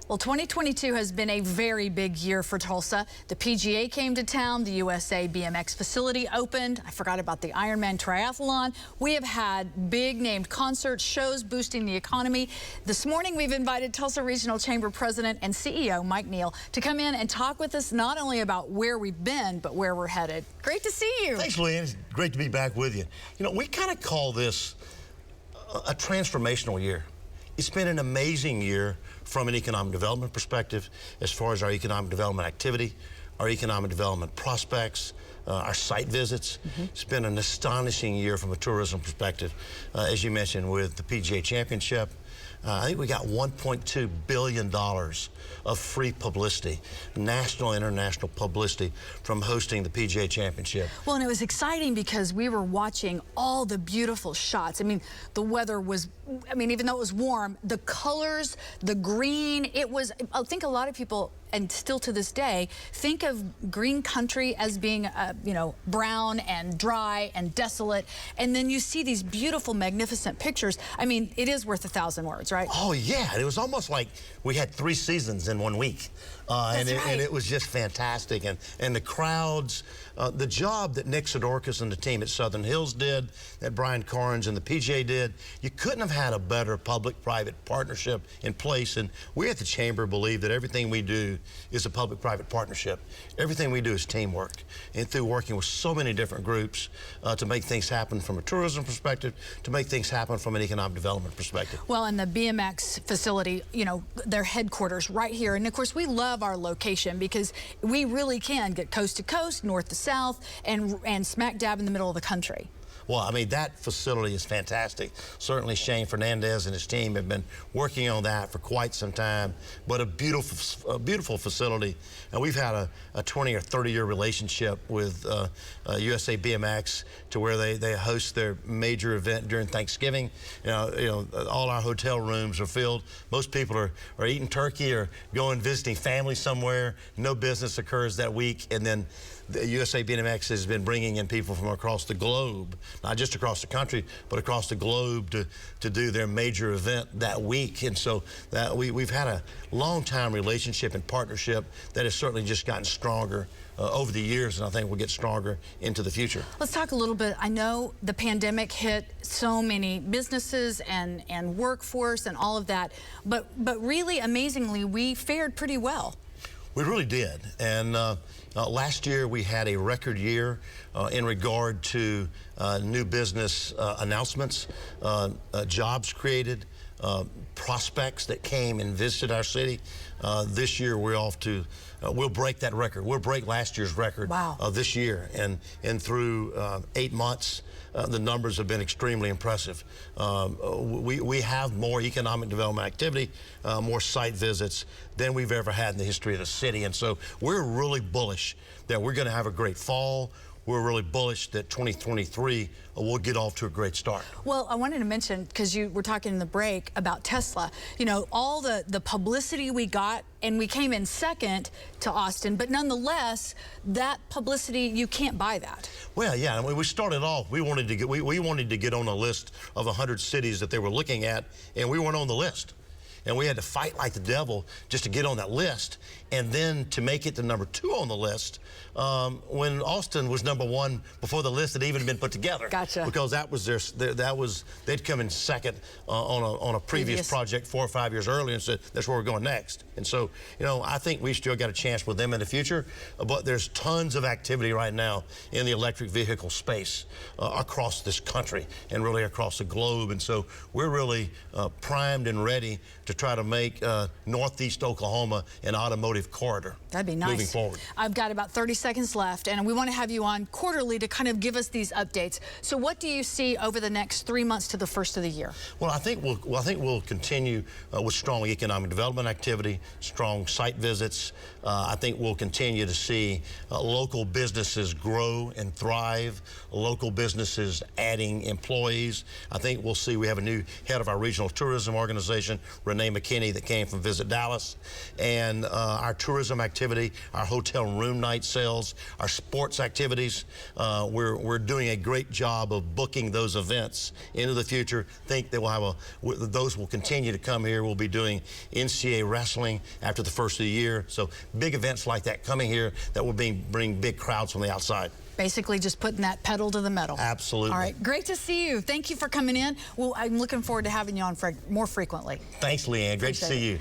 Well, 2022 has been a very big year for Tulsa. The PGA came to town, the USA BMX facility opened. I forgot about the Ironman triathlon. We have had big named concerts, shows boosting the economy. This morning, we've invited Tulsa Regional Chamber President and CEO Mike Neal to come in and talk with us not only about where we've been, but where we're headed. Great to see you. Thanks, Leanne. It's great to be back with you. You know, we kind of call this a transformational year. It's been an amazing year from an economic development perspective, as far as our economic development activity, our economic development prospects, our site visits. It's been an astonishing year from a tourism perspective, as you mentioned, with the PGA Championship. I think we got $1.2 billion of free publicity, national and international publicity, from hosting the PGA Championship. Well, and it was exciting because we were watching all the beautiful shots. I mean, the weather was, even though it was warm, the colors, the green, it was, I think a lot of people, and still to this day, think of green country as being, brown and dry and desolate. And then you see these beautiful, magnificent pictures. I mean, it is worth 1,000 words, right? Oh, yeah. It was almost like we had 3 seasons in 1 week. And it was just fantastic. And the crowds, the job that Nick Sidorkis and the team at Southern Hills did, that Brian Carnes and the PGA did, you couldn't have had a better public-private partnership in place. And we at the Chamber believe that everything we do is a public-private partnership. Everything we do is teamwork. And through working with so many different groups to make things happen from a tourism perspective, to make things happen from an economic development perspective. Well, and the BMX facility, their headquarters right here. And of course, we love our location because we really can get coast to coast, north to south, and smack dab in the middle of the country. Well, I mean, that facility is fantastic. Certainly Shane Fernandez and his team have been working on that for quite some time, but a beautiful facility. And we've had a 20 or 30-year relationship with USA BMX, to where they host their major event during Thanksgiving. All our hotel rooms are filled. Most people are eating turkey or going visiting family somewhere. No business occurs that week. And then the USA BMX has been bringing in people from across the globe, not just across the country, but across the globe to do their major event that week. And so that we've had a long-time relationship and partnership that has certainly just gotten stronger over the years, and I think will get stronger into the future. Let's talk a little bit. I know the pandemic hit so many businesses and workforce and all of that, but really amazingly, we fared pretty well. We really did. And last year we had a record year in regard to new business announcements, jobs created, prospects that came and visited our city. This year we're off to, we'll break that record. We'll break last year's record. Wow. This year. And through 8 months, the numbers have been extremely impressive. We have more economic development activity, more site visits than we've ever had in the history of the city. And so we're really bullish that we're going to have a great fall. We're really bullish that 2023 will get off to a great start. Well, I wanted to mention, because you were talking in the break about Tesla, all the publicity we got, and we came in second to Austin, but nonetheless, that publicity, you can't buy that. Well, yeah, we started off, we wanted to get on a list of 100 cities that they were looking at, and we weren't on the list. And we had to fight like the devil just to get on that list, and then to make it to number 2 on the list when Austin was number 1 before the list had even been put together. Gotcha. Because that was they'd come in second on a previous project 4 or 5 years earlier and said that's where we're going next. And so I think we still got a chance with them in the future, but there's tons of activity right now in the electric vehicle space across this country and really across the globe. And so we're really primed and ready to try to make Northeast Oklahoma an automotive corridor. That'd be nice. Moving forward. I've got about 30 seconds left, and we want to have you on quarterly to kind of give us these updates. So what do you see over the next 3 months to the first of the year? Well, I think we'll continue with strong economic development activity, strong site visits. I think we'll continue to see local businesses grow and thrive, local businesses adding employees. I think we'll see we have a new head of our regional tourism organization, Renee name of Kenny that came from Visit Dallas. And our tourism activity, our hotel room night sales, our sports activities, we're doing a great job of booking those events into the future. Think that we'll have those will continue to come here. We'll be doing NCAA wrestling after the first of the year. So big events like that coming here that will bring big crowds from the outside. Basically just putting that pedal to the metal. Absolutely. All right, great to see you. Thank you for coming in. Well, I'm looking forward to having you on more frequently. Thanks, Leanne. Great to see you.